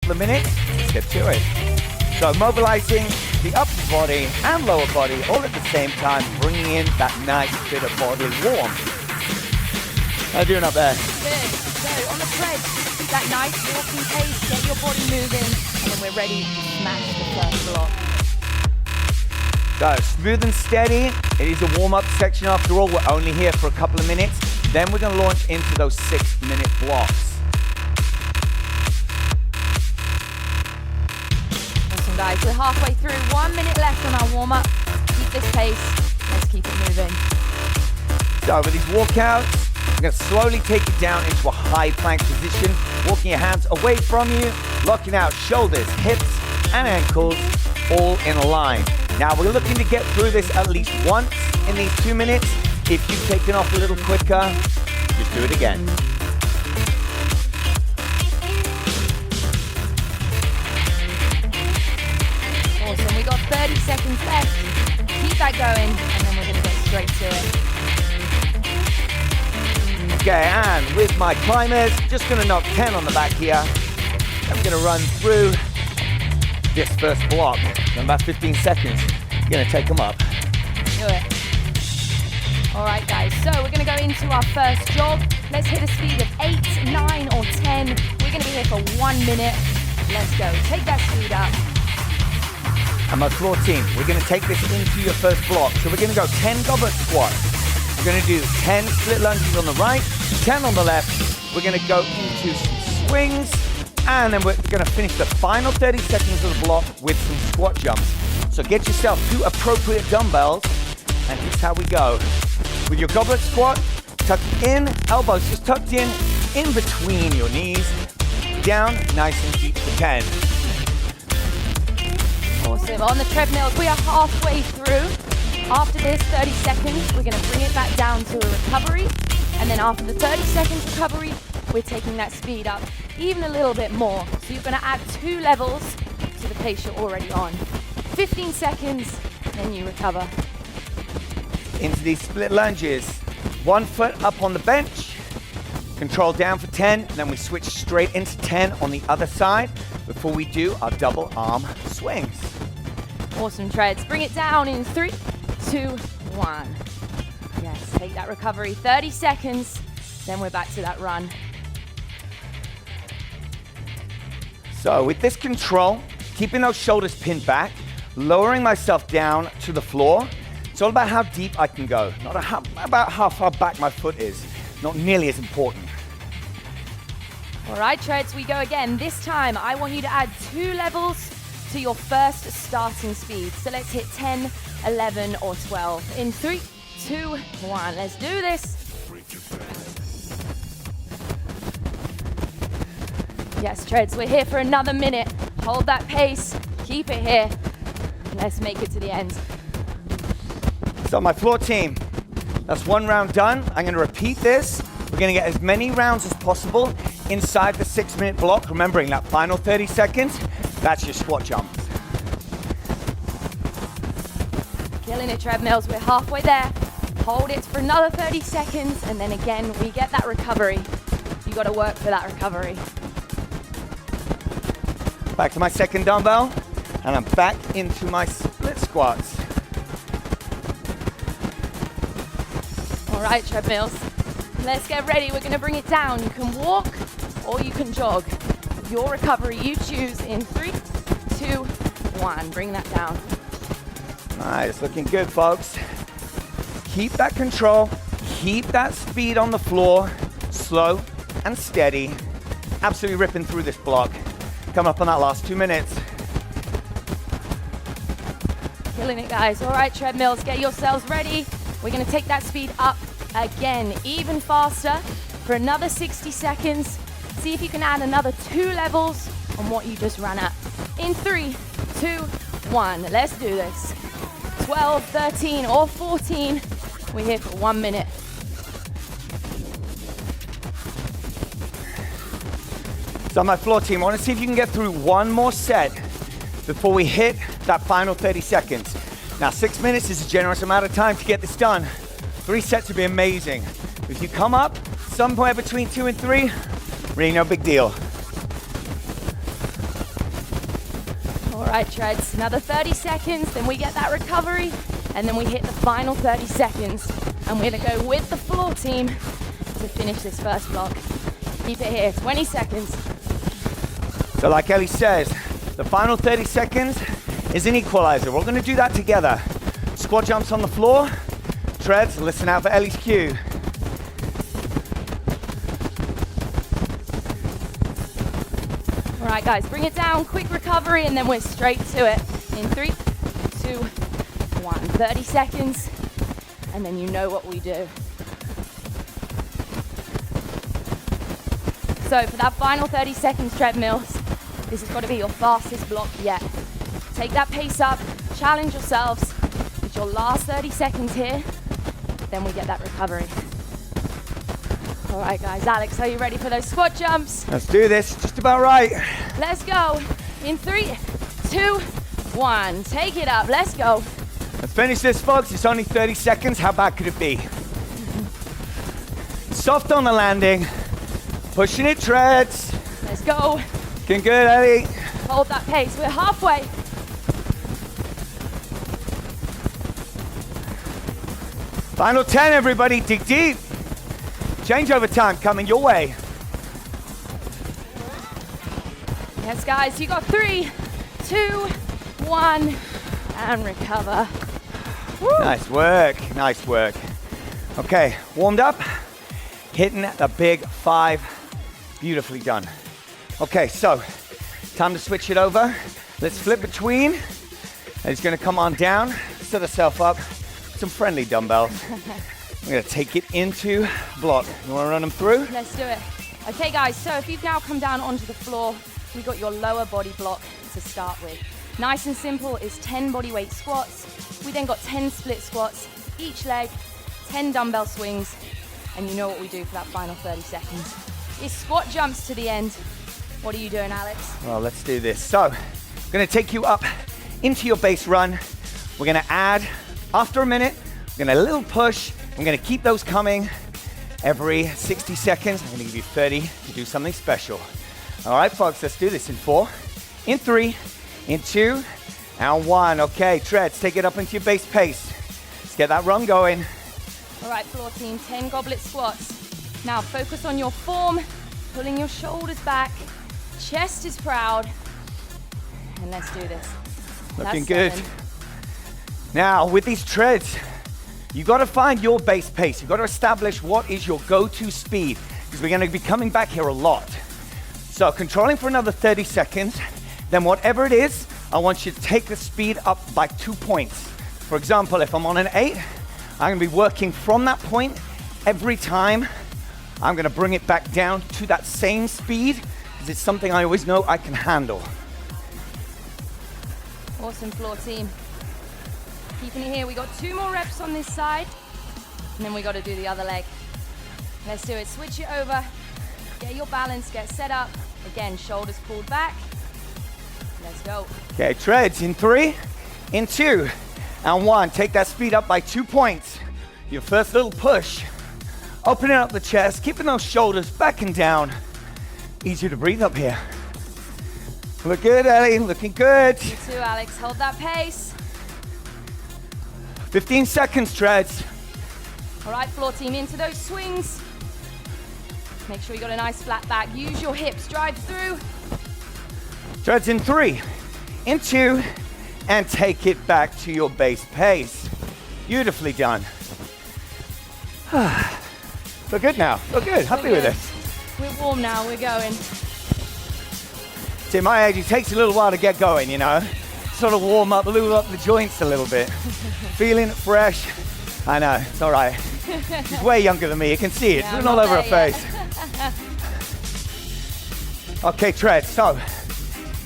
couple of minutes. Let's get to it. So mobilizing the upper body and lower body all at the same time, bringing in that nice bit of bodily warmth. How are you doing up there? Good. So on the tread, keep that nice walking pace, get your body moving, and then we're ready to smash the first block. So smooth and steady. It is a warm-up section after all. We're only here for a couple of minutes. Then we're going to launch into those 6-minute blocks. Awesome, guys. We're halfway through. 1 minute left on our warm-up. Keep this pace. Let's keep it moving. So with these walkouts, we're going to slowly take it down into a high plank position, walking your hands away from you, locking out shoulders, hips, and ankles, all in a line. Now we're looking to get through this at least once in these 2 minutes. If you've taken off a little quicker, just do it again. Awesome, we got 30 seconds left. Keep that going, and then we're gonna get straight to it. Okay, and with my climbers, just gonna knock 10 on the back here. I'm gonna run through this first block in about 15 seconds. Gonna take them up. Do it. All right, guys, so we're gonna go into our first jog. Let's hit a speed of 8, 9, or 10. We're gonna be here for 1 minute. Let's go, take that speed up. And my floor team, we're gonna take this into your first block. So we're gonna go 10 goblet squats. We're gonna do 10 split lunges on the right, 10 on the left. We're gonna go into some swings, and then we're gonna finish the final 30 seconds of the block with some squat jumps. So get yourself 2 appropriate dumbbells, and here's how we go. With your goblet squat, tucked in, elbows just tucked in between your knees, down nice and deep for 10. Awesome, on the treadmills, we are halfway through. After this 30 seconds, we're gonna bring it back down to a recovery, and then after the 30 seconds recovery, we're taking that speed up even a little bit more. So you're gonna add 2 levels to the pace you're already on. 15 seconds, then you recover. Into these split lunges. 1 foot up on the bench, control down for 10, and then we switch straight into 10 on the other side before we do our double arm swings. Awesome treads. Bring it down in 3, 2, 1. Yes, take that recovery. 30 seconds, then we're back to that run. So with this control, keeping those shoulders pinned back, lowering myself down to the floor. It's all about how deep I can go, not about how far back my foot is. Not nearly as important. All right, treads, we go again. This time, I want you to add 2 levels to your first starting speed. So let's hit 10, 11, or 12. In 3, 2, 1. Let's do this. Yes, treads, we're here for another minute. Hold that pace. Keep it here. Let's make it to the end. So my floor team, that's 1 round done. I'm gonna repeat this. We're gonna get as many rounds as possible inside the 6-minute block. Remembering that final 30 seconds, that's your squat jumps. Killing it, treadmills. We're halfway there. Hold it for another 30 seconds, and then again, we get that recovery. You gotta work for that recovery. Back to my second dumbbell, and I'm back into my split squats. All right, treadmills. Let's get ready. We're gonna bring it down. You can walk or you can jog. Your recovery, you choose in 3, 2, 1. Bring that down. Nice, looking good, folks. Keep that control, keep that speed on the floor, slow and steady. Absolutely ripping through this block. Coming up on that last 2 minutes. Killing it, guys. All right, treadmills, get yourselves ready. We're gonna take that speed up again, even faster for another 60 seconds. See if you can add another 2 levels on what you just ran at. In 3, 2, 1. Let's do this. 12, 13, or 14. We're here for 1 minute. So my floor team, I want to see if you can get through 1 more set before we hit that final 30 seconds. Now 6 minutes is a generous amount of time to get this done. 3 sets would be amazing. If you come up somewhere between 2 and 3, really no big deal. All right, treads, another 30 seconds, then we get that recovery, and then we hit the final 30 seconds. And we're gonna go with the floor team to finish this first block. Keep it here, 20 seconds. So like Ellie says, the final 30 seconds is an equalizer. We're gonna do that together. Squat jumps on the floor, treads, listen out for Ellie's cue. All right, guys, bring it down, quick recovery, and then we're straight to it. In 3, 2, 1, 30 seconds, and then you know what we do. So for that final 30 seconds treadmills, this has got to be your fastest block yet. Take that pace up, challenge yourselves. It's your last 30 seconds here, then we get that recovery. All right, guys, Alex, are you ready for those squat jumps? Let's do this, just about right. Let's go. In 3, 2, 1, take it up, let's go. Let's finish this, folks. It's only 30 seconds. How bad could it be? Soft on the landing. Pushing it, treads. Let's go. Looking good, Ellie. Hold that pace, we're halfway. Final 10, everybody. Dig deep. Changeover time coming your way. Yes, guys, you got 3, 2, 1, and recover. Woo. Nice work, nice work. Okay, warmed up, hitting the big 5. Beautifully done. Okay, so time to switch it over. Let's flip between. And it's gonna come on down, set herself up, some friendly dumbbells. We're gonna take it into block. You wanna run them through? Let's do it. Okay, guys, so if you've now come down onto the floor, we've got your lower body block to start with. Nice and simple is 10 body weight squats. We then got 10 split squats, each leg, 10 dumbbell swings, and you know what we do for that final 30 seconds. It's squat jumps to the end. What are you doing, Alex? Well, let's do this. So, I'm gonna take you up into your base run. We're gonna add, after a minute, we're gonna a little push. I'm gonna keep those coming every 60 seconds. I'm gonna give you 30 to do something special. All right, folks, let's do this in 4, in 3, in 2, and 1. Okay, treads, take it up into your base pace. Let's get that run going. All right, floor team, 10 goblet squats. Now focus on your form, pulling your shoulders back, chest is proud, and let's do this. Looking That's good. 7. Now, with these treads, you gotta find your base pace. You gotta establish what is your go-to speed, because we're gonna be coming back here a lot. So controlling for another 30 seconds, then whatever it is, I want you to take the speed up by 2 points. For example, if I'm on an 8, I'm gonna be working from that point every time. I'm gonna bring it back down to that same speed, because it's something I always know I can handle. Awesome, floor team. Keeping it here, we got 2 more reps on this side, and then we got to do the other leg. Let's do it, switch it over, get your balance, get set up. Again, shoulders pulled back. Let's go. Okay, treads in 3, in 2, and 1. Take that speed up by 2 points. Your first little push. Opening up the chest, keeping those shoulders back and down. Easier to breathe up here. Look good, Ellie, looking good. You too, Alex, hold that pace. 15 seconds, treads. All right, floor team, into those swings. Make sure you got a nice flat back. Use your hips, drive through. Treads in 3, in 2, and take it back to your base pace. Beautifully done. Look good now, look good, happy with this. We're warm now, we're going. See, at my age, it takes a little while to get going, you know. Sort of warm up, lube up the joints a little bit. Feeling fresh. I know, it's all right. She's way younger than me, you can see it. It's written all over her face. Okay, treads, so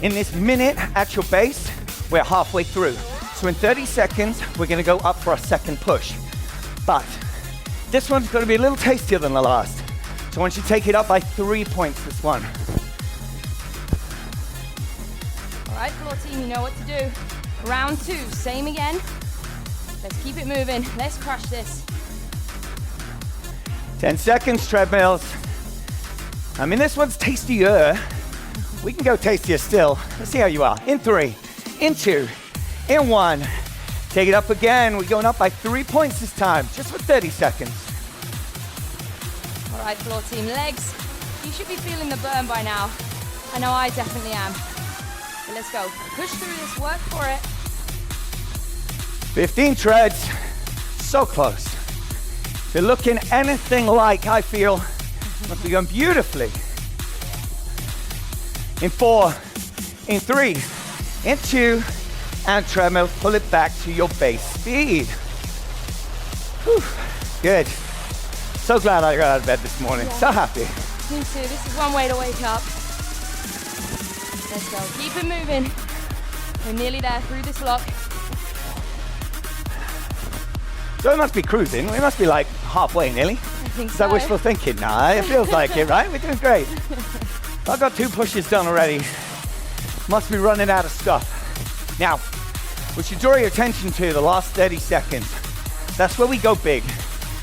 in this minute at your base, we're halfway through. So in 30 seconds, we're gonna go up for a second push. But this one's gonna be a little tastier than the last. So once you take it up by 3 points, this one. All right, floor team, you know what to do. Round 2, same again. Let's keep it moving. Let's crush this. 10 seconds, treadmills. I mean, this one's tastier. We can go tastier still. Let's see how you are. In 3, in 2, in 1. Take it up again. We're going up by 3 points this time, just for 30 seconds. All right, floor team, legs. You should be feeling the burn by now. I know I definitely am. But let's go. Push through this, work for it. 15 treads, so close. If you're looking anything like I feel, must be going beautifully. In 4, in 3, in 2, and treadmill, pull it back to your base speed. Whew. Good. So glad I got out of bed this morning, so happy. Me too, this is one way to wake up. Let's go, keep it moving. We're nearly there through this block. So it must be cruising. We must be like halfway nearly. I think Is so. that wishful thinking? Nah, it feels like it, right? We're doing great. I've got 2 pushes done already. Must be running out of stuff. Now, we should draw your attention to the last 30 seconds. That's where we go big.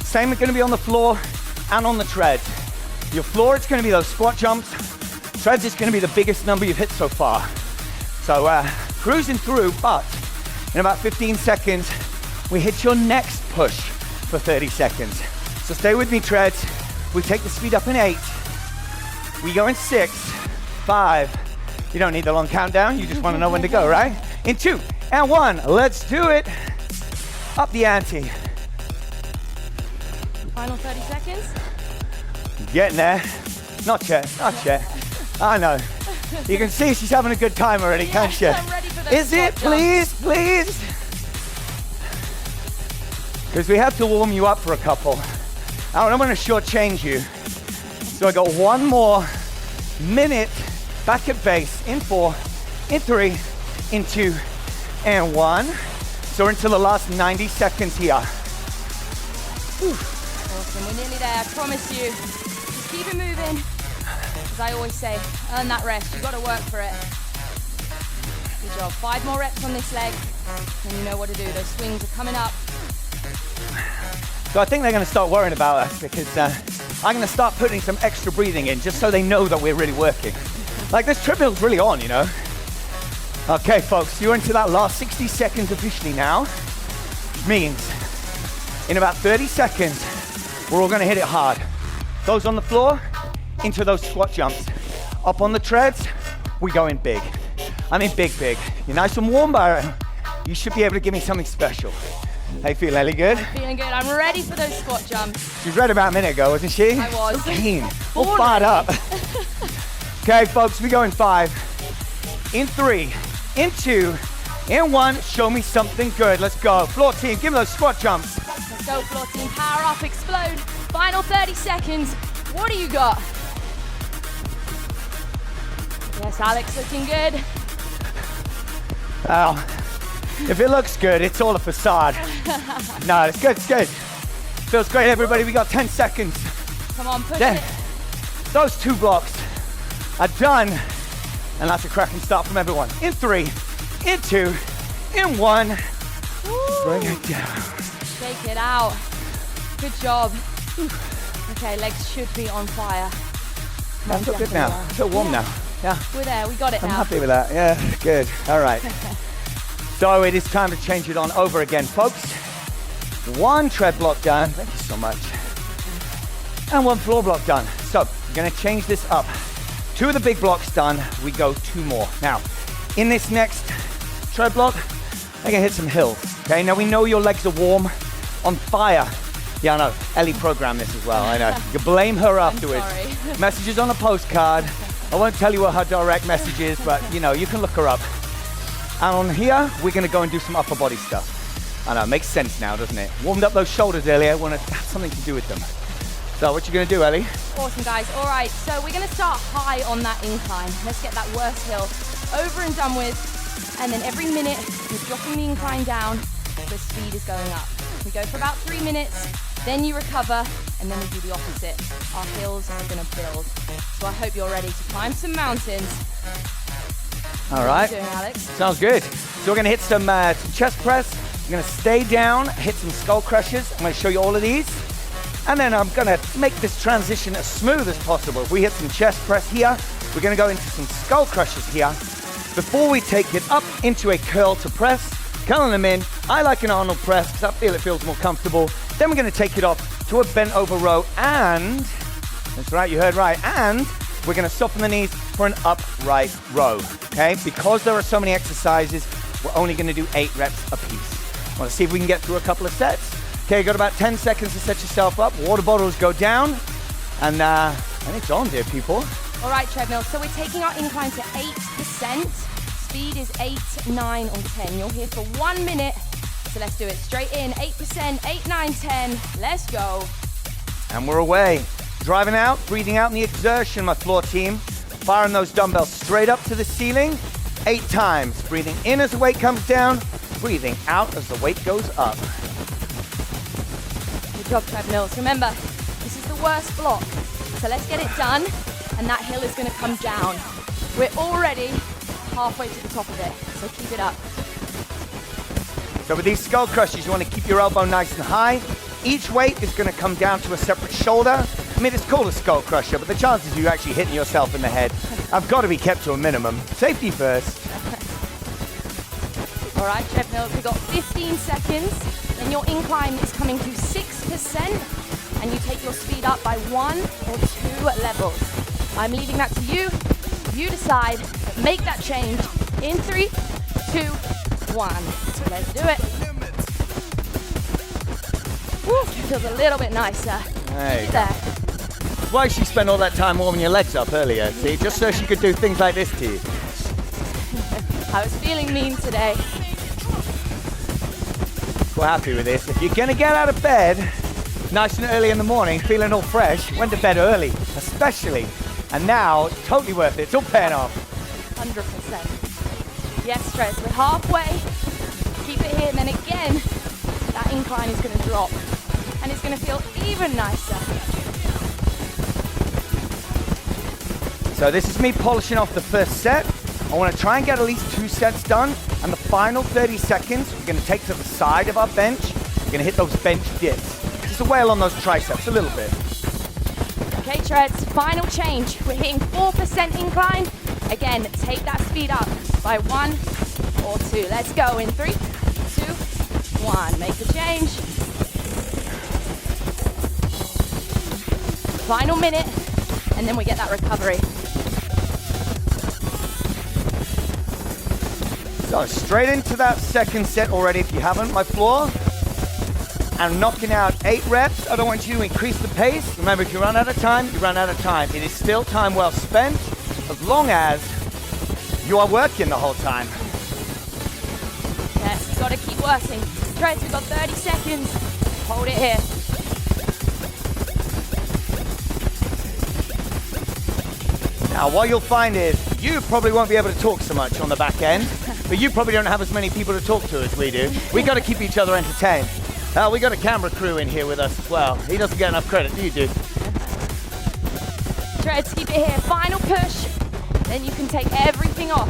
Same is going to be on the floor and on the treads. Your floor, it's going to be those squat jumps. Treads is going to be the biggest number you've hit so far. So cruising through, but in about 15 seconds, we hit your next push for 30 seconds. So stay with me, treads. We take the speed up in 8. We go in 6, 5. You don't need the long countdown. You just want to know when to go, right? In 2 and 1. Let's do it. Up the ante. Final 30 seconds. Getting there. Not yet, not yet. I know. You can see she's having a good time already, can't you? I'm ready for those Is it? squat jumps. Please, please. Because we have to warm you up for a couple. I'm going to shortchange you. So I got 1 more minute back at base in 4, in 3, in 2, and 1. So we're into the last 90 seconds here. Whew. Awesome, we're nearly there, I promise you. Just keep it moving. As I always say, earn that rest, you've got to work for it. Good job, 5 more reps on this leg, and you know what to do. Those swings are coming up. So I think they're going to start worrying about us because I'm going to start putting some extra breathing in just so they know that we're really working. Like this treadmill's really on, you know. Okay, folks, you're into that last 60 seconds officially now. Which means in about 30 seconds, we're all going to hit it hard. Those on the floor, into those squat jumps. Up on the treads, we go in big. I mean big, big. You're nice and warm, but you should be able to give me something special. How you feel, Ellie? Good? Feeling good, I'm ready for those squat jumps. She was ready about a minute ago, wasn't she? I was. So keen, all fired up. Okay, folks, we go in 5, in 3, in 2, in 1. Show me something good. Let's go. Floor team, give me those squat jumps. Let's go, floor team, power up, explode. Final 30 seconds, what do you got? Yes, Alex, looking good. Oh, if it looks good, it's all a facade. No, it's good, it's good. Feels great, everybody. We got 10 seconds. Come on, push Then, it. those 2 blocks are done. And that's a cracking start from everyone. In 3, in 2, in 1. Bring it down. Shake it out. Good job. Okay, legs should be on fire. I feel good now. I feel warm now. Yeah. We're there, we got it I'm now. happy with that. Yeah, good. All right. So it is time to change it on over again, folks. 1 tread block done. Thank you so much. And 1 floor block done. So we're going to change this up. 2 of the big blocks done. We go 2 more. Now, in this next tread block, I'm going to hit some hills. Okay, now we know your legs are warm, on fire. Yeah, I know. Ellie programmed this as well. I know. You can blame her afterwards. sorry. Messages on a postcard. I won't tell you what her direct message is, but you know, you can look her up. And on here, we're going to go and do some upper body stuff. I know, it makes sense now, doesn't it? Warmed up those shoulders earlier. I want to have something to do with them. So what you going to do, Ellie? Awesome, guys. All right, so we're going to start high on that incline. Let's get that worst hill over and done with. And then every minute, we're dropping the incline down, the speed is going up. We go for about 3 minutes, then you recover, and then we do the opposite. Our hills are going to build. So I hope you're ready to climb some mountains. All right. What are you doing, Alex? Sounds good. So we're going to hit some chest press. We're going to stay down, hit some skull crushers. I'm going to show you all of these. And then I'm going to make this transition as smooth as possible. If we hit some chest press here, we're going to go into some skull crushers here. before we take it up into a curl to press, curling them in. I like an Arnold press because I feel it feels more comfortable. Then we're going to take it off to a bent over row, and that's right, you heard right, and we're going to soften the knees for an upright row, okay? Because there are so many exercises, we're only going to do 8 reps apiece. I want to see if we can get through a couple of sets. Okay, got about 10 seconds to set yourself up. Water bottles go down, and it's on, dear people. All right, treadmill. So we're taking our incline to 8%. Speed is 8, 9, or 10. You're here for 1 minute. So let's do it. Straight in, 8%, 8, 9, 10. Let's go. And we're away. Driving out, breathing out in the exertion, my floor team. Firing those dumbbells straight up to the ceiling. 8 times. Breathing in as the weight comes down. Breathing out as the weight goes up. Good job, treadmills. Remember, this is the worst block. So let's get it done. And that hill is going to come down. We're already halfway to the top of it. So keep it up. So with these skull crushers, you want to keep your elbow nice and high. Each weight is going to come down to a separate shoulder. I mean, it's called a skull crusher, but the chances of you actually hitting yourself in the head have got to be kept to a minimum. Safety first. All right, treadmills, we've got 15 seconds. Then your incline is coming to 6%, and you take your speed up by 1 or 2 levels. I'm leaving that to you. You decide. Make that change in 3, 2, 1. So let's do it. Woo, feels a little bit nicer. Hey. There. That's why she spent all that time warming your legs up earlier, see? Just so she could do things like this to you. I was feeling mean today. We're happy with this. If you're going to get out of bed nice and early in the morning, feeling all fresh, went to bed early, especially. And now, it's totally worth it. It's all paying off. 100%. Yes, Trez, we're halfway. Keep it here, and then again, that incline is going to drop. And it's going to feel even nicer. So this is me polishing off the first set. I want to try and get at least 2 sets done. And the final 30 seconds, we're going to take to the side of our bench. We're going to hit those bench dips. Just to wail on those triceps a little bit. Okay, Treds, final change. We're hitting 4% incline. Again, take that speed up by 1 or 2. Let's go in 3, 2, 1. Make the change. Final minute, and then we get that recovery. So straight into that second set already, if you haven't, my floor. And knocking out 8 reps. I don't want you to increase the pace. Remember, if you run out of time, you run out of time. It is still time well spent, as long as you are working the whole time. Yes, you've got to keep working. Treds, we've got 30 seconds. Hold it here. Now, what you'll find is you probably won't be able to talk so much on the back end, but you probably don't have as many people to talk to as we do. We got to keep each other entertained. We got a camera crew in here with us as well. He doesn't get enough credit, do you, dude? Treds, keep it here. Final push. Then you can take everything off.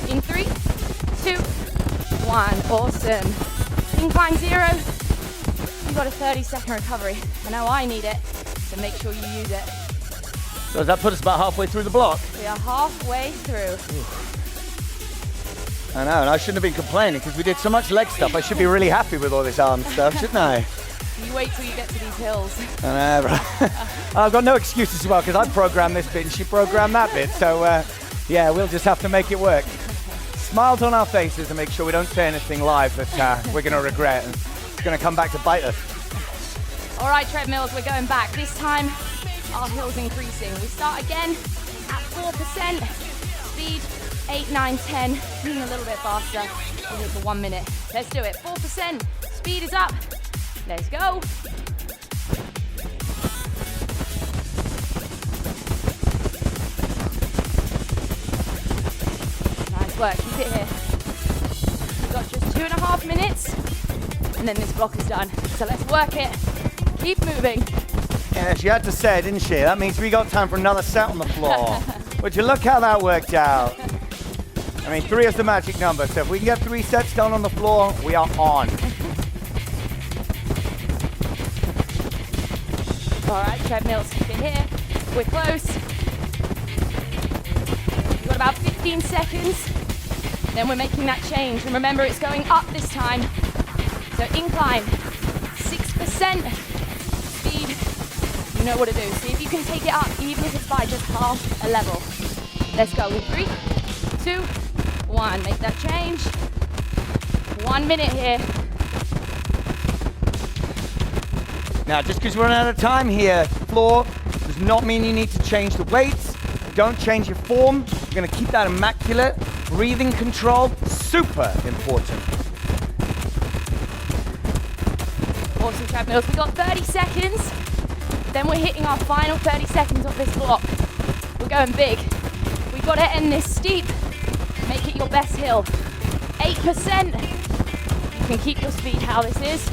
In 3, 2, 1. Awesome. Incline 0. You've got a 30-second recovery. I know I need it, so make sure you use it. So does that put us about halfway through the block? We are halfway through. I know, and I shouldn't have been complaining because we did so much leg stuff. I should be really happy with all this arm stuff, shouldn't I? You wait till you get to these hills. I know, right? I've got no excuses as well because I programmed this bit and she programmed that bit. So, yeah, we'll just have to make it work. Smiles on our faces and make sure we don't say anything live that we're going to regret. And it's going to come back to bite us. All right, treadmills, we're going back. This time, our hill's increasing. We start again at 4%. Speed, 8, 9, 10. Being a little bit faster. We're here for 1 minute. Let's do it. 4%. Speed is up. Let's go. Nice work. Keep it here. We've got just 2.5 minutes, and then this block is done. So let's work it. Keep moving. Yeah, she had to say, didn't she? That means we got time for another set on the floor. Would you look how that worked out? I mean, 3 is the magic number, so if we can get 3 sets done on the floor, we are on. All right, treadmills, keep it here. We're close. We've got about 15 seconds. Then we're making that change. And remember, it's going up this time. So incline, 6% speed. You know what to do. See if you can take it up, even if it's by just half a level. Let's go in 3, 2, 1. Make that change. 1 minute here. Now, just because we're running out of time here, floor does not mean you need to change the weights. Don't change your form. You're going to keep that immaculate. Breathing control, super important. Awesome treadmills. We've got 30 seconds. Then we're hitting our final 30 seconds of this block. We're going big. We've got to end this steep. Make it your best hill. 8%. You can keep your speed how this is.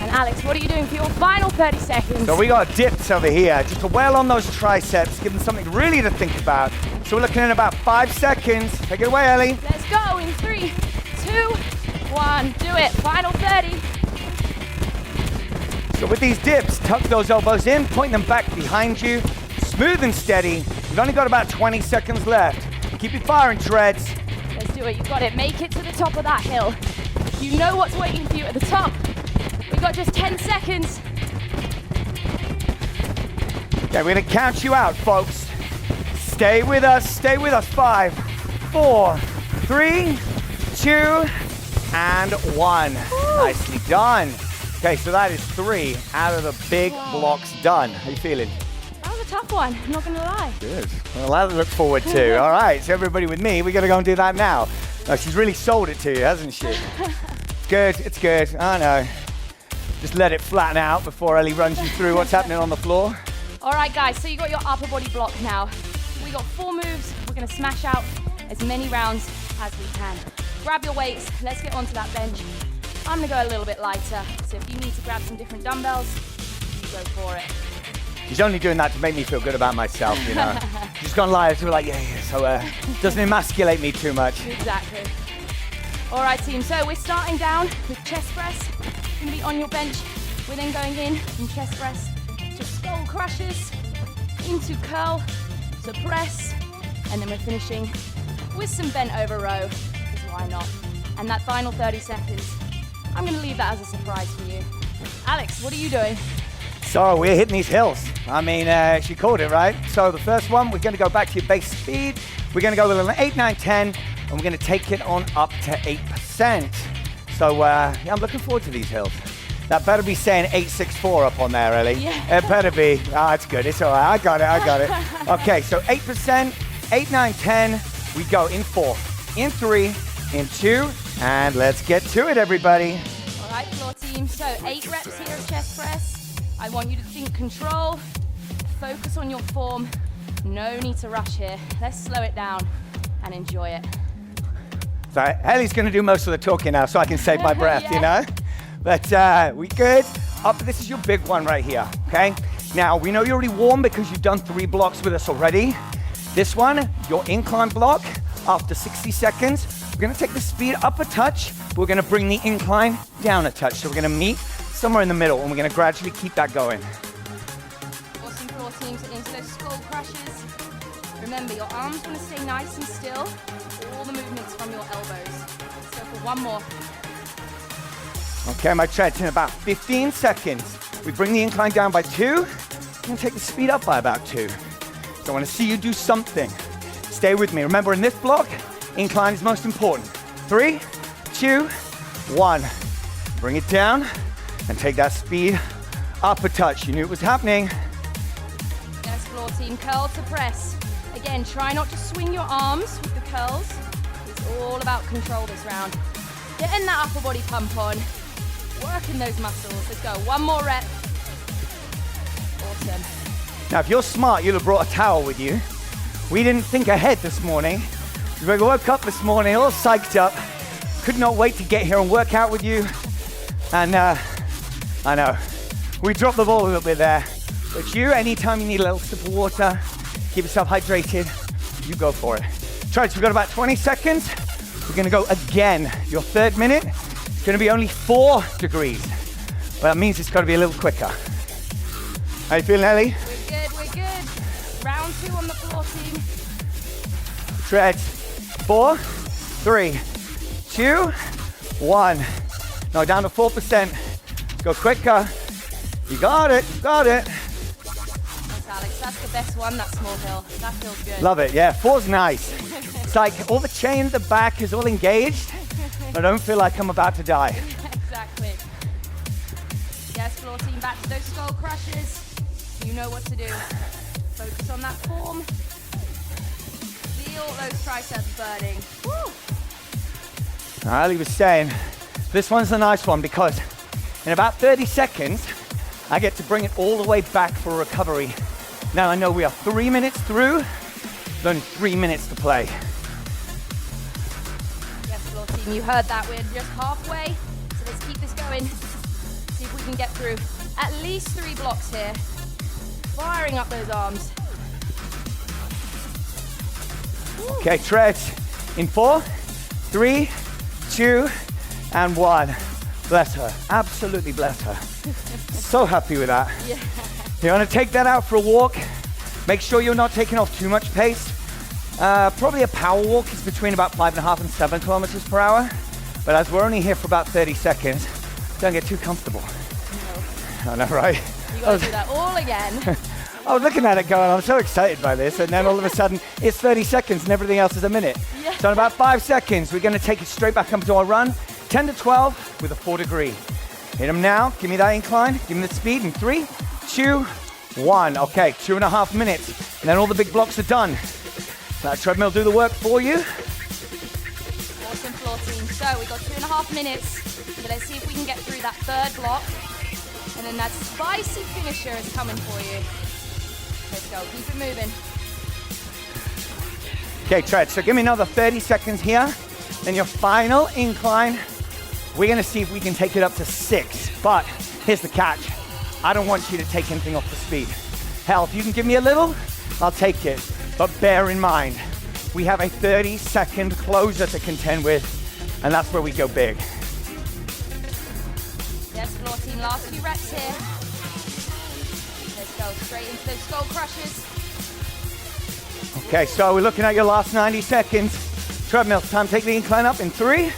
And Alex, what are you doing for your final 30 seconds? So we got dips over here, just to wail on those triceps, give them something really to think about. So we're looking at about 5 seconds. Take it away, Ellie. Let's go in 3, 2, 1. Do it. Final 30. So with these dips, tuck those elbows in, point them back behind you, smooth and steady. We've only got about 20 seconds left. Keep your fire in treads. Let's do it. You've got it. Make it to the top of that hill. You know what's waiting for you at the top. We've got just 10 seconds. Okay, we're gonna count you out, folks. Stay with us, stay with us. 5, 4, 3, 2, and 1. Woo. Nicely done. Okay, so that is 3 out of the big blocks done. How you feeling? That was a tough one, I'm not gonna lie. Good. Well, that to look forward to. All right, so everybody with me, we gotta go and do that now. Oh, she's really sold it to you, hasn't she? Good, it's good, I know. Just let it flatten out before Ellie runs you through what's happening on the floor. All right, guys, so you got your upper body block now. We got 4 moves. We're gonna smash out as many rounds as we can. Grab your weights, let's get onto that bench. I'm gonna go a little bit lighter, so if you need to grab some different dumbbells, you go for it. She's only doing that to make me feel good about myself, you know. She's gone live, so we're like, yeah, so doesn't emasculate me too much. Exactly. All right, team, so we're starting down with chest press. You're gonna be on your bench. We're then going in from chest press to skull crushes, into curl, to press, and then we're finishing with some bent over row, because why not? And that final 30 seconds, I'm gonna leave that as a surprise for you. Alex, what are you doing? So we're hitting these hills. I mean, she called it, right? So the first one, we're gonna go back to your base speed. We're gonna go with an 8, 9, 10, and we're gonna take it on up to 8%. So yeah, I'm looking forward to these hills. That better be saying 864 up on there, Ellie. Yeah. It better be. Ah, it's good, it's all right, I got it. Okay, so 8%, 8, 9, 10. We go in 4, in 3, in 2, and let's get to it, everybody. All right, floor team, so 8 reps here of chest press. I want you to think control, focus on your form. No need to rush here. Let's slow it down and enjoy it. So Ellie's gonna do most of the talking now so I can save my breath, Yeah. you know? But we good? This is your big one right here, okay? Now, we know you're already warm because you've done 3 blocks with us already. This one, your incline block, after 60 seconds, we're gonna take the speed up a touch, we're gonna bring the incline down a touch. So we're gonna meet somewhere in the middle and we're gonna gradually keep that going. Awesome floor team, so into those skull crushes. Remember, your arms want to stay nice and still. All the movements from your elbows. So for 1 more. Okay, my treads in about 15 seconds. We bring the incline down by 2, and take the speed up by about 2. So I want to see you do something. Stay with me. Remember, in this block, incline is most important. 3, 2, 1. Bring it down, and take that speed up a touch. You knew it was happening. Yes, floor team, curl to press. Again, try not to swing your arms with the curls. It's all about control this round. Getting that upper body pump on. Working those muscles. Let's go. 1 more rep. Awesome. Now, if you're smart, you'll have brought a towel with you. We didn't think ahead this morning. We woke up this morning all psyched up. Could not wait to get here and work out with you. And I know, we dropped the ball a little bit there. But you, anytime you need a little sip of water, keep yourself hydrated, you go for it. Try, so we've got about 20 seconds. We're gonna go again. Your 3rd minute, it's gonna be only 4 degrees. Well, that means it's gotta be a little quicker. How you feeling, Ellie? We're good. Round 2 on the floor team. Treads. 4, 3, 2, 1. Now down to 4%. Go quicker. You got it, you got it. Thanks, Alex. That's the best one, that small hill. That feels good. Love it, yeah. 4's nice. It's like all the chain at the back is all engaged. I don't feel like I'm about to die. Exactly. Yes, floor team, back to those skull crushes. You know what to do. Focus on that form. Feel those triceps burning. Woo! Ali was saying, this one's a nice one because in about 30 seconds, I get to bring it all the way back for recovery. Now I know we are 3 minutes through, there's only 3 minutes to play. Yes, floor team, you heard that. We're just halfway, so let's keep this going. See if we can get through at least 3 blocks here. Firing up those arms. Okay, treads in 4, 3, 2, and 1. Bless her, absolutely bless her. So happy with that. Yeah. You want to take that out for a walk. Make sure you're not taking off too much pace. Probably a power walk is between about 5.5 and 7 kilometers per hour. But as we're only here for about 30 seconds, don't get too comfortable. No. I know, right? You got to do that all again. I was looking at it going, I'm so excited by this, and then all of a sudden, it's 30 seconds and everything else is a minute. Yeah. So in about 5 seconds, we're gonna take it straight back up to our run, 10 to 12 with a 4 degree. Hit them now, give me that incline, give me the speed in 3, 2, 1. Okay, 2.5 minutes, and then all the big blocks are done. Let that treadmill do the work for you. Awesome, floor team. So we got 2.5 minutes. So let's see if we can get through that 3rd block. And then that spicy finisher is coming for you. Let's go, keep it moving. Okay, tread, so give me another 30 seconds here. Then your final incline, we're gonna see if we can take it up to 6. But here's the catch. I don't want you to take anything off the speed. Hell, if you can give me a little, I'll take it. But bear in mind, we have a 30-second closer to contend with, and that's where we go big. Yes, floor team, last few reps here. Let's go straight into those skull crushes. Okay, so we're looking at your last 90 seconds. Treadmill, time to take the incline up in 3,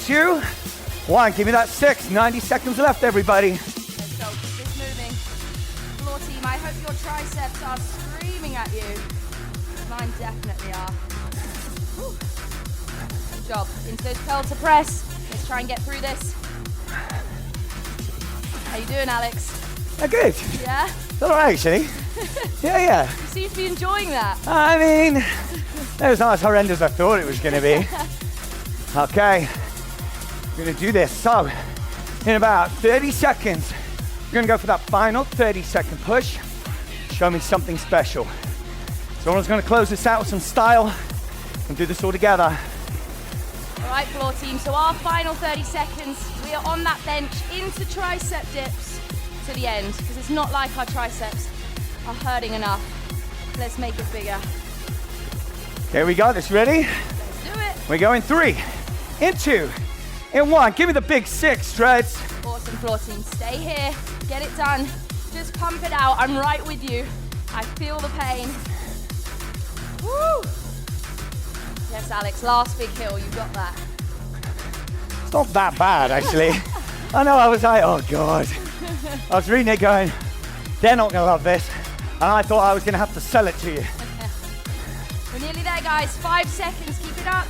2, 1. Give me that 6. 90 seconds left, everybody. Let's go, keep this moving. Floor team, I hope your triceps are screaming at you. Mine definitely are. Whew. Good job. Into those curl to press. Let's try and get through this. How you doing, Alex? Good. Yeah? It's all right, actually. Yeah. You seem to be enjoying that. I mean, it was not as horrendous as I thought it was going to be. Okay, we're going to do this. So, in about 30 seconds, we're going to go for that final 30-second push. Show me something special. So, everyone's going to close this out with some style and do this all together. All right, floor team, so our final 30 seconds, we are on that bench into tricep dips to the end, because it's not like our triceps are hurting enough. Let's make it bigger. Here we go, this ready? Let's do it. We go in 3, in 2, in 1. Give me the big 6, Treads. Awesome, floor team, stay here, get it done. Just pump it out, I'm right with you. I feel the pain. Woo! Yes, Alex, last big hill, you got that. It's not that bad, actually. I know, I was like, oh God. I was reading it going, they're not gonna love this. And I thought I was gonna have to sell it to you. We're nearly there, guys. 5 seconds, keep it up.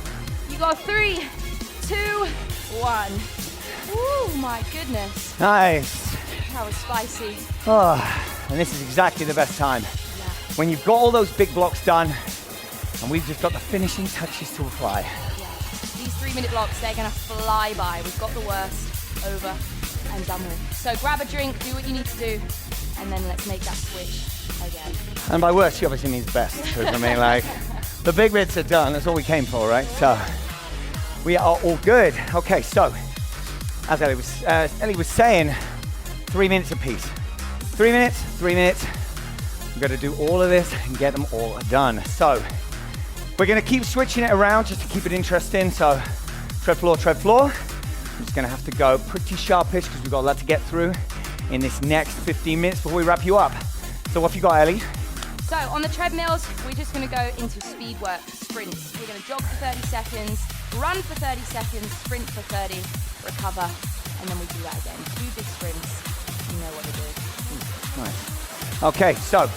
You got 3, 2, 1. Ooh, my goodness. Nice. That was spicy. Oh, and this is exactly the best time. Yeah. When you've got all those big blocks done, and we've just got the finishing touches to apply. Yeah. These 3-minute blocks, they're gonna fly by. We've got the worst over and done with. So grab a drink, do what you need to do, and then let's make that switch again. And by worst, she obviously means best. Because I mean, like, the big bits are done. That's all we came for, right? So we are all good. Okay, so as Ellie was saying, 3 minutes apiece. 3 minutes, 3 minutes. We've got to do all of this and get them all done. So we're going to keep switching it around just to keep it interesting. So tread floor, tread floor. I'm just going to have to go pretty sharpish because we've got a lot to get through in this next 15 minutes before we wrap you up. So what have you got, Ellie? So on the treadmills, we're just gonna go into speed work, sprints. We're gonna jog for 30 seconds, run for 30 seconds, sprint for 30, recover, and then we do that again. 2 big sprints. You know what it is. Nice. Okay, so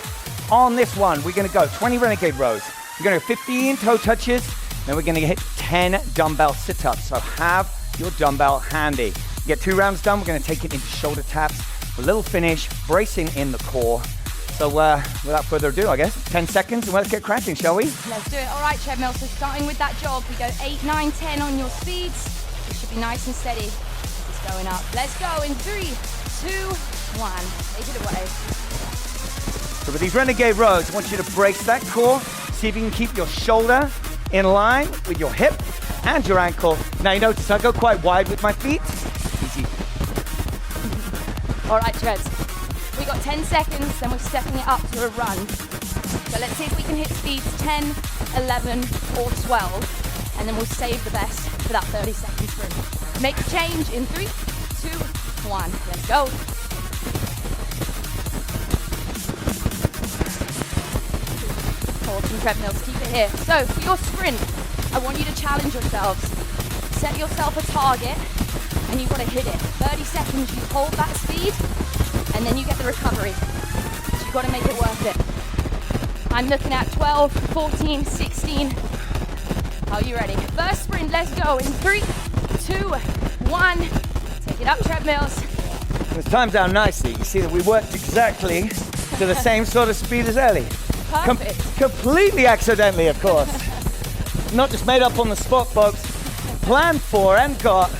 on this one, we're gonna go 20 Renagade rows. We're gonna go 15 toe touches, then we're gonna hit 10 dumbbell sit-ups. So have your dumbbell handy. Get 2 rounds done, we're gonna take it into shoulder taps, a little finish, bracing in the core. So without further ado, I guess, 10 seconds and let's get cracking, shall we? Let's do it. All right, treadmill, so starting with that jog, we go 8, 9, 10 on your speeds. It should be nice and steady. It's going up. Let's go in 3, 2, 1. Take it away. So with these Renagade rows, I want you to brace that core, see if you can keep your shoulder in line with your hip and your ankle. Now you notice I go quite wide with my feet. Easy. All right, treads. We got 10 seconds, then we're stepping it up to a run. So let's see if we can hit speeds 10, 11, or 12, and then we'll save the best for that 30-second sprint. Make the change in 3, 2, 1. Let's go. Awesome treadmills, keep it here. So for your sprint, I want you to challenge yourselves. Set yourself a target, and you've got to hit it. 30 seconds, you hold that speed, and then you get the recovery. So you've got to make it worth it. I'm looking at 12, 14, 16. Are you ready? First sprint, let's go in 3, 2, 1. Take it up, treadmills. It's timed down nicely. You see that we worked exactly to the same sort of speed as Ellie. Perfect. Completely accidentally, of course. Not just made up on the spot, folks. Planned for and got.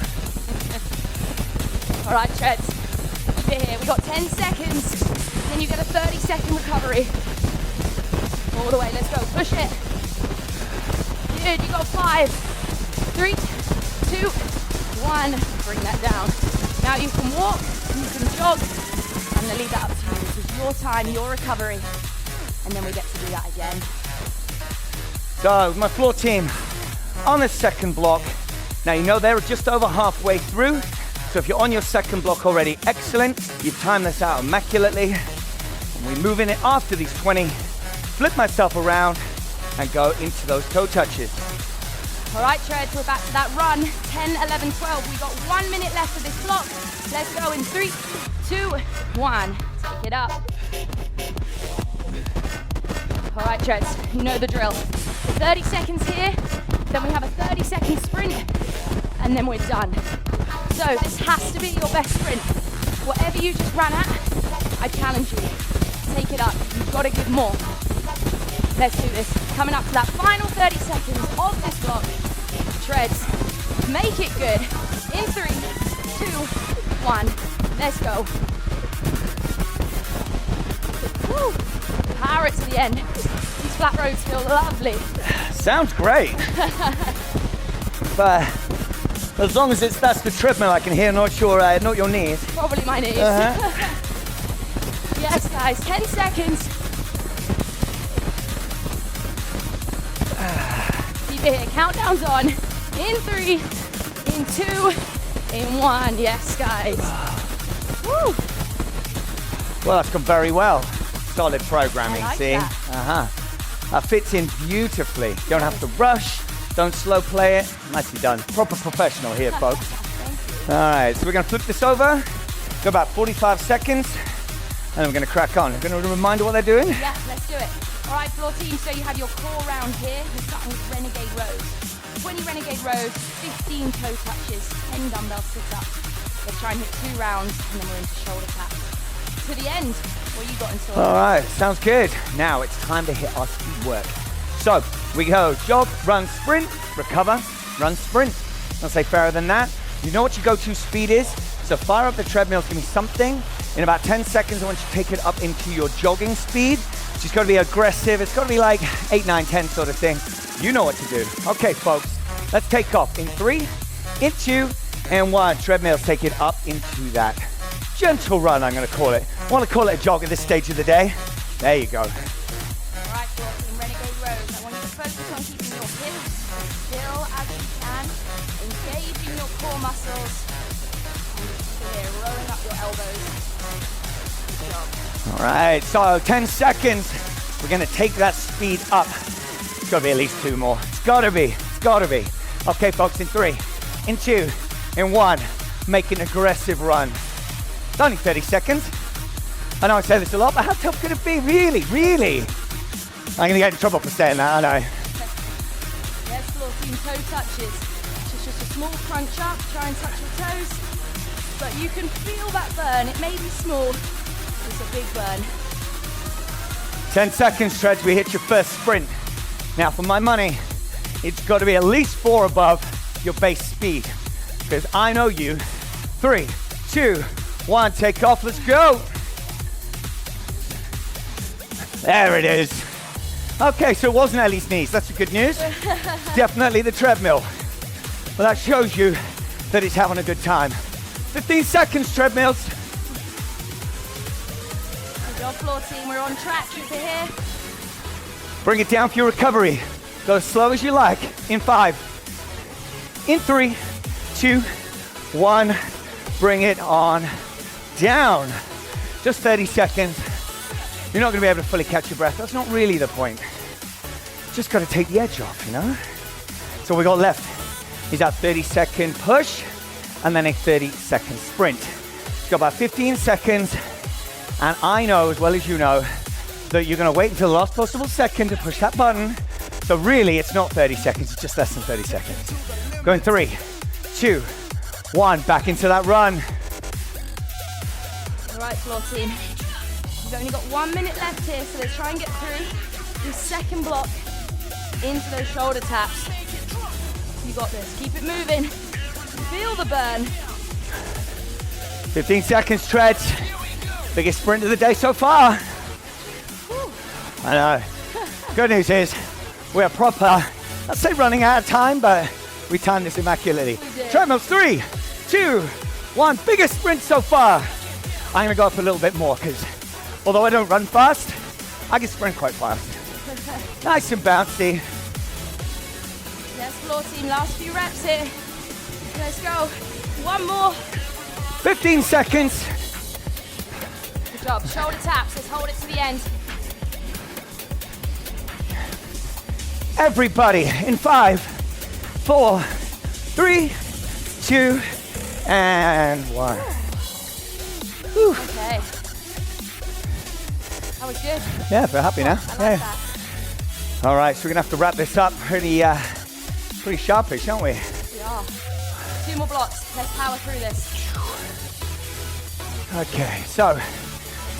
All right, treads. Keep it here. We got 10 seconds. Then you get a 30-second recovery. All the way. Let's go. Push it. Good. You got 5, 3, 2, 1. Bring that down. Now you can walk. You can jog. I'm gonna leave that up to you. This is your time, your recovery, and then we get to do that again. So my floor team on the second block. Now you know they're just over halfway through. So if you're on your second block already, excellent. You've timed this out immaculately. And we move in it after these 20. Flip myself around and go into those toe touches. All right, treads, we're back to that run. 10, 11, 12. We've got 1 minute left of this block. Let's go in 3, 2, 1. Take it up. All right, treads, you know the drill. 30 seconds here, then we have a 30-second sprint, and then we're done. So this has to be your best sprint. Whatever you just ran at, I challenge you. Take it up. You've got to give more. Let's do this. Coming up to that final 30 seconds of this block. Treads, make it good. In 3, 2, 1. Let's go. Woo. Power it to the end. These flat roads feel lovely. Sounds great. But as long as that's the treadmill I can hear, not your knees. Probably my knees. Yes, guys, 10 seconds. Keep it here. Countdown's on. In 3, in 2, in 1. Yes, guys. Woo. Well, that's gone very well. Solid programming, I like see? that. That fits in beautifully. You don't have to rush. Don't slow play it. Nicely done. Proper professional here, folks. Thank you. All right, so we're going to flip this over. Go about 45 seconds. And then we're going to crack on. Going to remind what they're doing? Yeah, let's do it. All right, floor team, so you have your core round here. We're starting with Renagade rows. 20 Renagade rows, 15 toe touches, 10 dumbbell sit-ups. Let's try and hit 2 rounds, and then we're into shoulder taps. To the end, what you got in store? All right, sounds good. Now it's time to hit our speed work. So we go jog, run, sprint, recover, run, sprint. I'll say fairer than that. You know what your go-to speed is? So fire up the treadmill, give me something. In about 10 seconds, I want you to take it up into your jogging speed. It's got to be aggressive. It's got to be like 8, 9, 10 sort of thing. You know what to do. Okay, folks, let's take off in 3, in 2, and 1. Treadmills take it up into that gentle run, I'm going to call it. I want to call it a jog at this stage of the day. There you go. All right, floor team, Renagade rows. I want you to focus on keeping your hips still as you can, engaging your core muscles, and here, rolling up your elbows. Good job. All right, so 10 seconds. We're going to take that speed up. It's got to be at least 2 more. It's got to be. Okay, folks, in 3, in 2, in 1, make an aggressive run. It's only 30 seconds. I know I say this a lot, but how tough could it be? Really, really? I'm gonna get in trouble for saying that, I know. Yes, floor team, toe touches. Just a small crunch up, try and touch your toes. But you can feel that burn. It may be small, it's a big burn. 10 seconds, Treads, we hit your first sprint. Now, for my money, it's got to be at least 4 above your base speed. Because I know you. 3, 2, 1, take off, let's go. There it is. Okay, so it wasn't Ellie's knees, that's the good news. Definitely the treadmill. Well, that shows you that it's having a good time. 15 seconds, treadmills. Good job, floor team, we're on track, keep it here. Bring it down for your recovery. Go as slow as you like. In 5, in 3, 2, 1, bring it on down. Just 30 seconds. You're not gonna be able to fully catch your breath. That's not really the point. Just gotta take the edge off, you know? So what we got left is that 30-second push and then a 30-second sprint. You've got about 15 seconds, and I know as well as you know that you're gonna wait until the last possible second to push that button. So really, it's not 30 seconds, it's just less than 30 seconds. Going 3, 2, 1, back into that run. All right, floor team. We've only got 1 minute left here, so let's try and get through this second block into those shoulder taps. You got this, keep it moving. Feel the burn. 15 seconds, Treads. Biggest sprint of the day so far. Whew. I know. Good news is, we're proper, let's say running out of time, but we timed this immaculately. Treadmills, 3, 2, 1, biggest sprint so far. I'm gonna go up a little bit more, because although I don't run fast, I can sprint quite fast. Nice and bouncy. Yes, floor team, last few reps here. Let's go. One more. 15 seconds. Good job. Shoulder taps. Let's hold it to the end. Everybody in 5, 4, 3, 2, and 1. Whew. Okay. That was good. Yeah, we're happy now. I like that. All right, so we're gonna have to wrap this up pretty sharpish, aren't we? We are. 2 more blocks. Let's power through this. Okay, so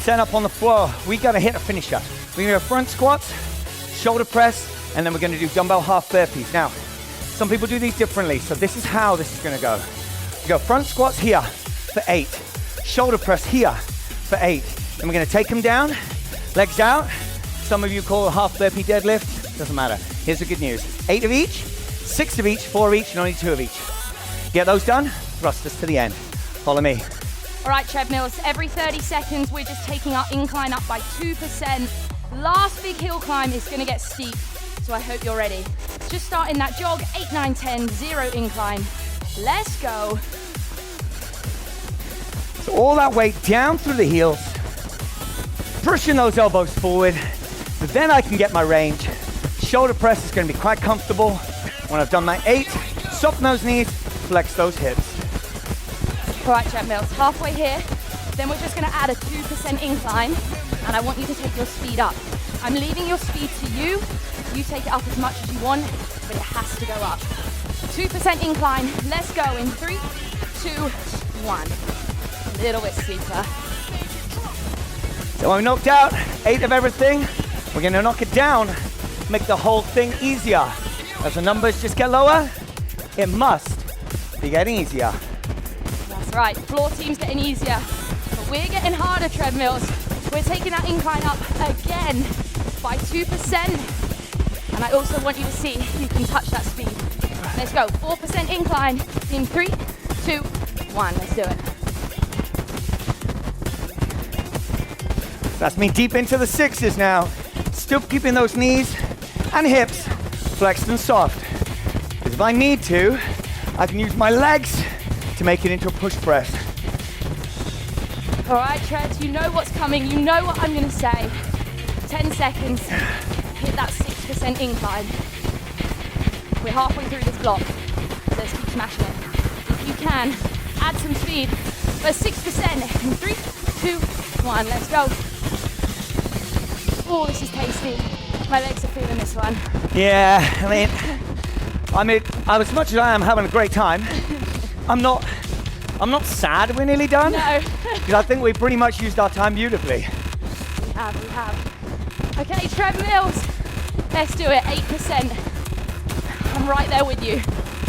stand up on the floor. We gotta hit a finisher. We're gonna go front squats, shoulder press, and then we're gonna do dumbbell half burpees. Now, some people do these differently, so this is how this is gonna go. We go front squats here for 8, shoulder press here for 8, and we're gonna take them down, legs out. Some of you call it a half burpee deadlift, doesn't matter. Here's the good news. 8 of each, 6 of each, 4 of each, and only 2 of each. Get those done, thrust us to the end. Follow me. All right, treadmills. Every 30 seconds, we're just taking our incline up by 2%. Last big hill climb is gonna get steep, so I hope you're ready. Just starting that jog, 8, 9, 10, 0 incline. Let's go. So all that weight down through the heels, pushing those elbows forward, but then I can get my range. Shoulder press is gonna be quite comfortable. When I've done my 8, soften those knees, flex those hips. All right, treadmills, halfway here. Then we're just gonna add a 2% incline, and I want you to take your speed up. I'm leaving your speed to you. You take it up as much as you want, but it has to go up. 2% incline, let's go in 3, 2, 1. A little bit steeper. So I'm knocked out 8 of everything. We're gonna knock it down, make the whole thing easier. As the numbers just get lower, it must be getting easier. That's right, floor team's getting easier, but we're getting harder, treadmills. We're taking that incline up again by 2%. And I also want you to see you can touch that speed. Let's go, 4% incline in 3, 2, 1, let's do it. That's me deep into the 6s now. Still keeping those knees and hips flexed and soft. Because if I need to, I can use my legs to make it into a push press. All right, treads, you know what's coming. You know what I'm gonna say. 10 seconds, hit that 6% incline. We're halfway through this block. smashing it. If you can, add some speed. But 6% in 3, 2, 1. Let's go. Oh, this is tasty. My legs are feeling this one. Yeah, I mean, as much as I am having a great time, I'm not sad we're nearly done. No. Because I think we pretty much used our time beautifully. We have. Okay, treadmills. Let's do it, 8%. I'm right there with you.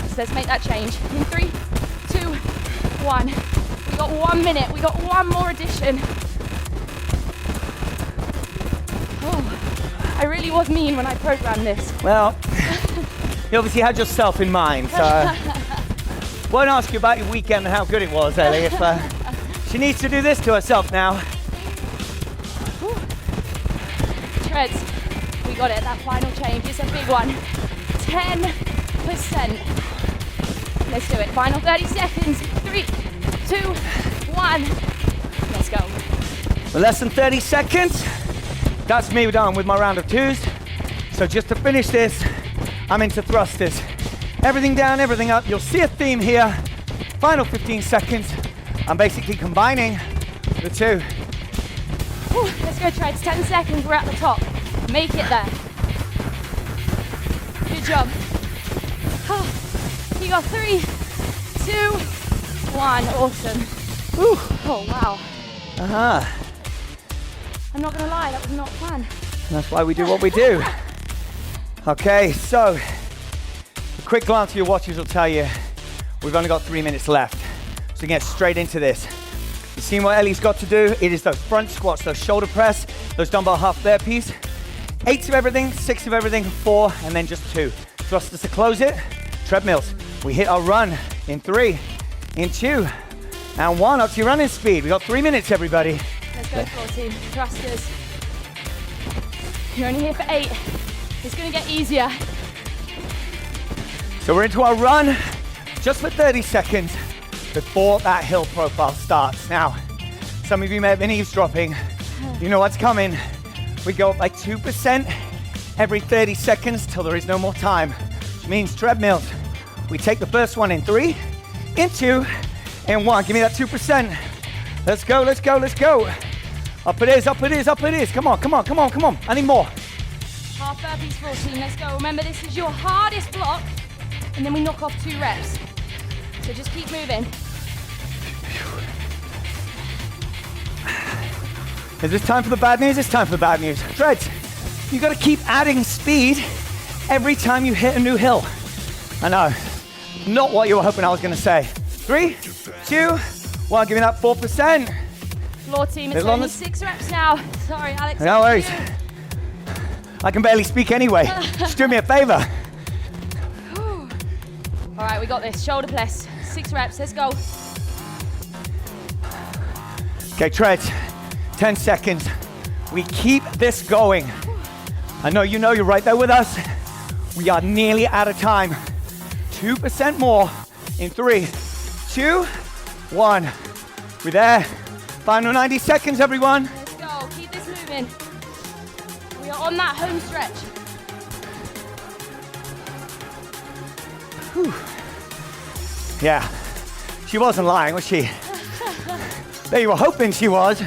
So let's make that change. In 3, 2, 1. We got 1 minute. We got one more addition. Oh, I really was mean when I programmed this. Well, you obviously had yourself in mind, so won't ask you about your weekend and how good it was, Ellie. If she needs to do this to herself now. Treads, we got it. That final change is a big one. 10%. Let's do it. Final 30 seconds. 3, 2, 1. Let's go. For less than 30 seconds, that's me done with my round of twos. So just to finish this, I'm into thrusters. Everything down, everything up. You'll see a theme here. Final 15 seconds. I'm basically combining the two. Whew, let's go, Treads. 10 seconds. We're at the top. Make it there. Good job. Oh, you got 3, 2, 1. Awesome. Whew. Oh, wow. Uh-huh. I'm not going to lie, that was not fun. That's why we do what we do. Okay, so a quick glance at your watches will tell you we've only got 3 minutes left. So get straight into this. You've seen what Ellie's got to do. It is those front squats, those shoulder press, those dumbbell half there piece. 8 of everything, 6 of everything, 4, and then just 2. Thrusters to close it. Treadmills. We hit our run in 3, in 2, and 1 up to your running speed. We got 3 minutes, everybody. Let's go, 14. Thrusters. You're only here for 8. It's gonna get easier. So we're into our run just for 30 seconds before that hill profile starts. Now, some of you may have been eavesdropping. You know what's coming. We go up by 2% every 30 seconds till there is no more time, which means treadmills. We take the first one in 3, in 2, in 1. Give me that 2%. Let's go, let's go, let's go. Up it is, up it is, up it is. Come on, come on, come on, come on. I need more. Half burpees, 14. Let's go. Remember, this is your hardest block, and then we knock off 2 reps. So just keep moving. Is this time for the bad news? It's time for the bad news. Treads, you gotta keep adding speed every time you hit a new hill. I know, not what you were hoping I was gonna say. 3, 2, 1, give me that 4%. Floor team, it's only 6 reps now. Sorry, Alex. No worries. I can barely speak anyway. Just do me a favor. All right, we got this. Shoulder press, 6 reps. Let's go. Okay, Treads, 10 seconds. We keep this going. I know you know you're right there with us. We are nearly out of time. 2% more in 3, 2, 1. We're there. Final 90 seconds, everyone. Let's go. Keep this moving. We are on that home stretch. Whew. Yeah, she wasn't lying, was she? There you were hoping she was.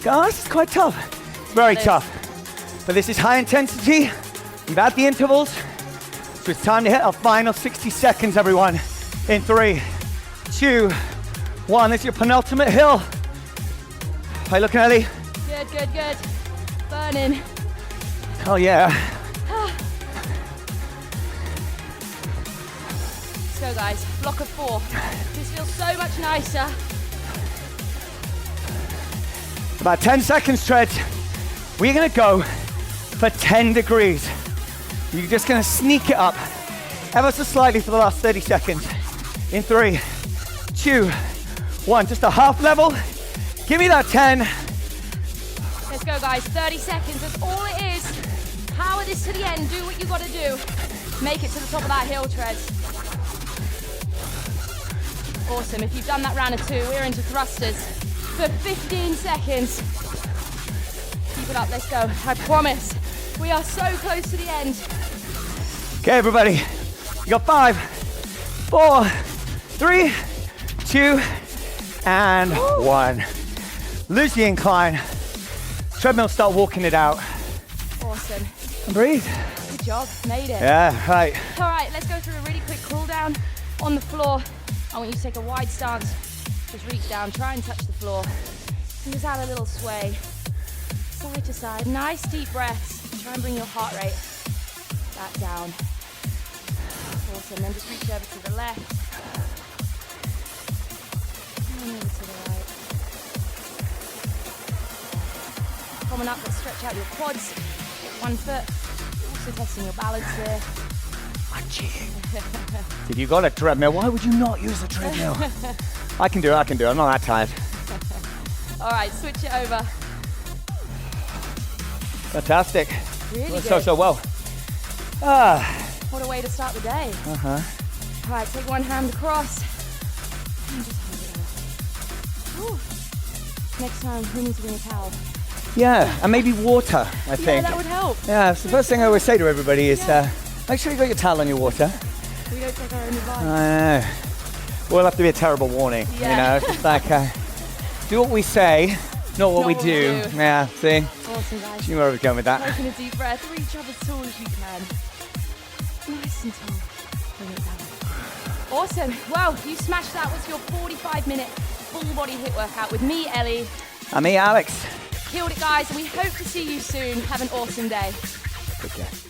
Guys, it's quite tough. Very tough. But this is high intensity. We've had the intervals. So it's time to hit our final 60 seconds, everyone. In 3, 2, 1. This is your penultimate hill. How you looking, Ellie? Good, good, good. Burning. Oh yeah. Let's go, guys. Block of 4. This feels so much nicer. About 10 seconds, Treads. We're gonna go for 10 degrees. You're just gonna sneak it up ever so slightly for the last 30 seconds. In 3, 2, 1. Just a half level. Give me that 10. Let's go, guys. 30 seconds. That's all it is. Power this to the end. Do what you gotta do. Make it to the top of that hill, Treads. Awesome. If you've done that round of 2, we're into thrusters for 15 seconds. Keep it up. Let's go. I promise. We are so close to the end. Okay, everybody. You got 5, 4, 3, 2, and 1. Lose the incline. Treadmill, start walking it out. Awesome. And breathe. Good job, made it. Yeah, right. All right, let's go through a really quick cool down on the floor. I want you to take a wide stance. Just reach down, try and touch the floor. And just add a little sway. Side to side, nice deep breaths. Try and bring your heart rate back down. Awesome, then just reach over to the left. And over to the right. Coming up, let's stretch out your quads. Get one foot. Also testing your balance here. I'm cheating. If you got a treadmill, why would you not use the treadmill? I can do it, I'm not that tired. All right, switch it over. Fantastic. Really So good. well. What a way to start the day. Uh-huh. All right, take one hand across. And just hold it. Whew. Next time, we need to bring a towel. Yeah, and maybe water, I think. Yeah, that would help. Yeah, it's the first thing I always say to everybody is make sure you got your towel and your water. We don't take our own advice. I know. We'll have to be a terrible warning, you know, it's just like, do what we say, not what we do. Yeah, see? Awesome, guys. You know where I was going with that. Taking a deep breath, reach up as tall as you can. Nice and tall. Bring it down. Awesome. Well, you smashed that with your 45-minute full body HIIT workout with me, Ellie. And me, Alex. Killed it, guys, and we hope to see you soon. Have an awesome day. Take care.